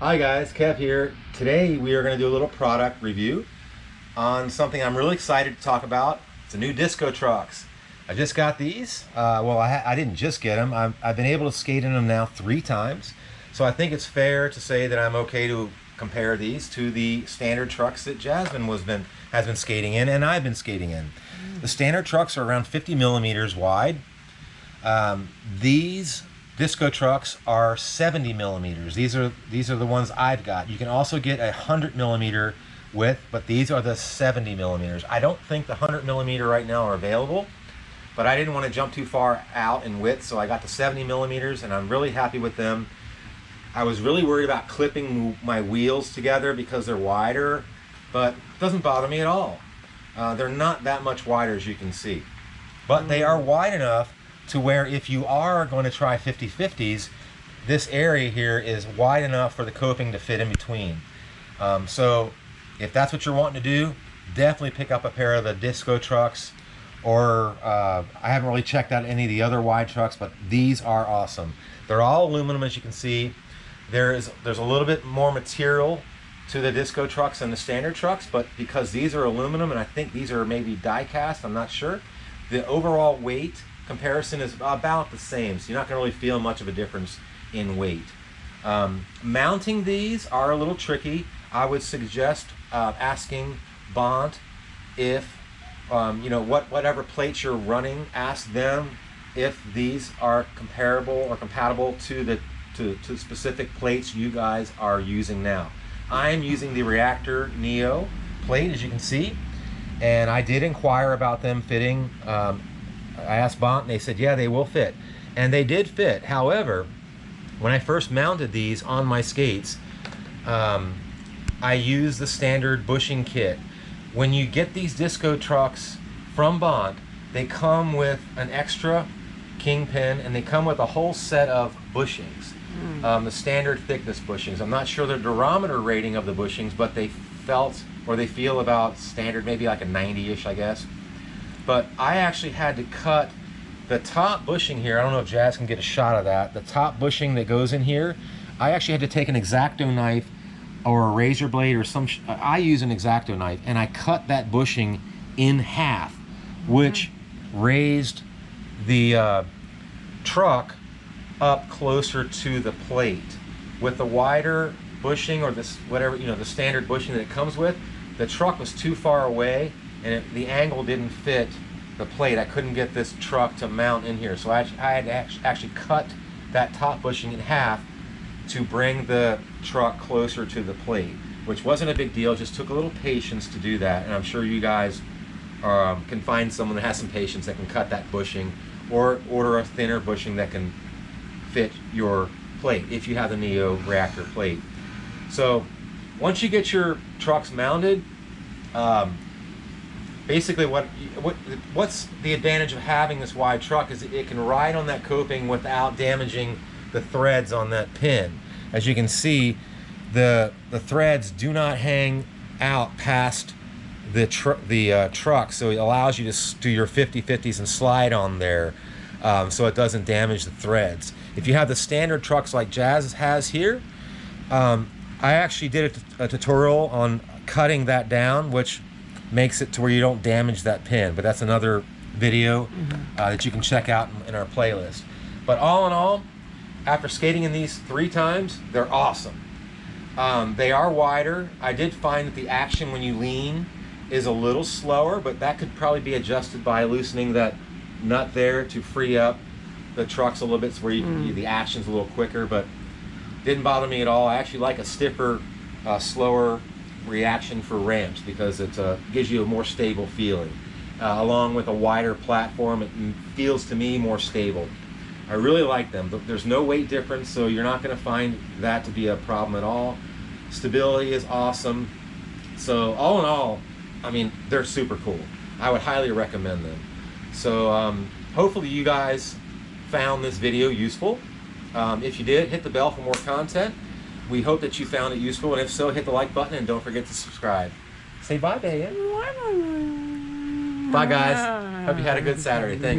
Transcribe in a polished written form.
Hi guys, Kev here. Today we are going to do a little product review on something I'm really excited to talk about. It's a new Discotrux. I just got these. I didn't just get them. I've been able to skate in them now 3 times. So I think it's fair to say that I'm okay to compare these to the standard trucks that Jasmine has been skating in and I've been skating in. The standard trucks are around 50 millimeters wide. These Discotrux are 70 millimeters. These are the ones I've got. You can also get a 100 millimeter width, but these are the 70 millimeters. I don't think the 100 millimeter right now are available, but I didn't want to jump too far out in width, so I got the 70 millimeters, and I'm really happy with them. I was really worried about clipping my wheels together because they're wider, but it doesn't bother me at all. They're not that much wider, as you can see, but they are wide enough to where if you are going to try 50/50s, this area here is wide enough for the coping to fit in between. So if that's what you're wanting to do, definitely pick up a pair of the Discotrux, or I haven't really checked out any of the other wide trucks, but these are awesome. They're all aluminum, as you can see. There's a little bit more material to the Discotrux than the standard trucks, but because these are aluminum, and I think these are maybe die cast, I'm not sure, the overall weight comparison is about the same, so you're not going to really feel much of a difference in weight. Mounting these are a little tricky. I would suggest asking Bont if whatever plates you're running, ask them if these are comparable or compatible to specific plates you guys are using now. I'm using the Reactor Neo plate, as you can see, and I did inquire about them fitting. I asked Bont and they said, yeah, they will fit. And they did fit. However, when I first mounted these on my skates, I used the standard bushing kit. When you get these Discotrux from Bont, they come with an extra kingpin and they come with a whole set of bushings. The standard thickness bushings. I'm not sure the durometer rating of the bushings, but they feel about standard, maybe like a 90-ish, I guess. But I actually had to cut the top bushing here. I don't know if Jazz can get a shot of that. The top bushing that goes in here, I actually had to take an X-Acto knife or a razor blade or I use an X-Acto knife, and I cut that bushing in half, which raised the truck up closer to the plate. With the wider bushing, or this the standard bushing that it comes with, the truck was too far away and the angle didn't fit the plate. I couldn't get this truck to mount in here, so I had to actually cut that top bushing in half to bring the truck closer to the plate, which wasn't a big deal. It just took a little patience to do that, and I'm sure you guys can find someone that has some patience that can cut that bushing, or order a thinner bushing that can fit your plate if you have the Neo Reactor plate. So once you get your trucks mounted, basically what's the advantage of having this wide truck is it can ride on that coping without damaging the threads on that pin. As you can see, the threads do not hang out past the truck, so it allows you to do your 50/50s and slide on there, so it doesn't damage the threads. If you have the standard trucks like Jazz has here, I actually did a tutorial on cutting that down, which makes it to where you don't damage that pin, but that's another video that you can check out in our playlist. But all in all, after skating in these 3 times, they're awesome. They are wider. I did find that the action when you lean is a little slower, but that could probably be adjusted by loosening that nut there to free up the trucks a little bit, so where the action's a little quicker, but didn't bother me at all. I actually like a stiffer, slower reaction for ramps because it gives you a more stable feeling. Along with a wider platform, it feels to me more stable. I really like them, but there's no weight difference, so you're not going to find that to be a problem at all. Stability is awesome. So all in all, I mean, they're super cool. I would highly recommend them. So hopefully you guys found this video useful. If you did, hit the bell for more content. We hope that you found it useful, and if so, hit the like button and don't forget to subscribe. Say bye, babe. Bye, guys. Hope you had a good Saturday. Thanks.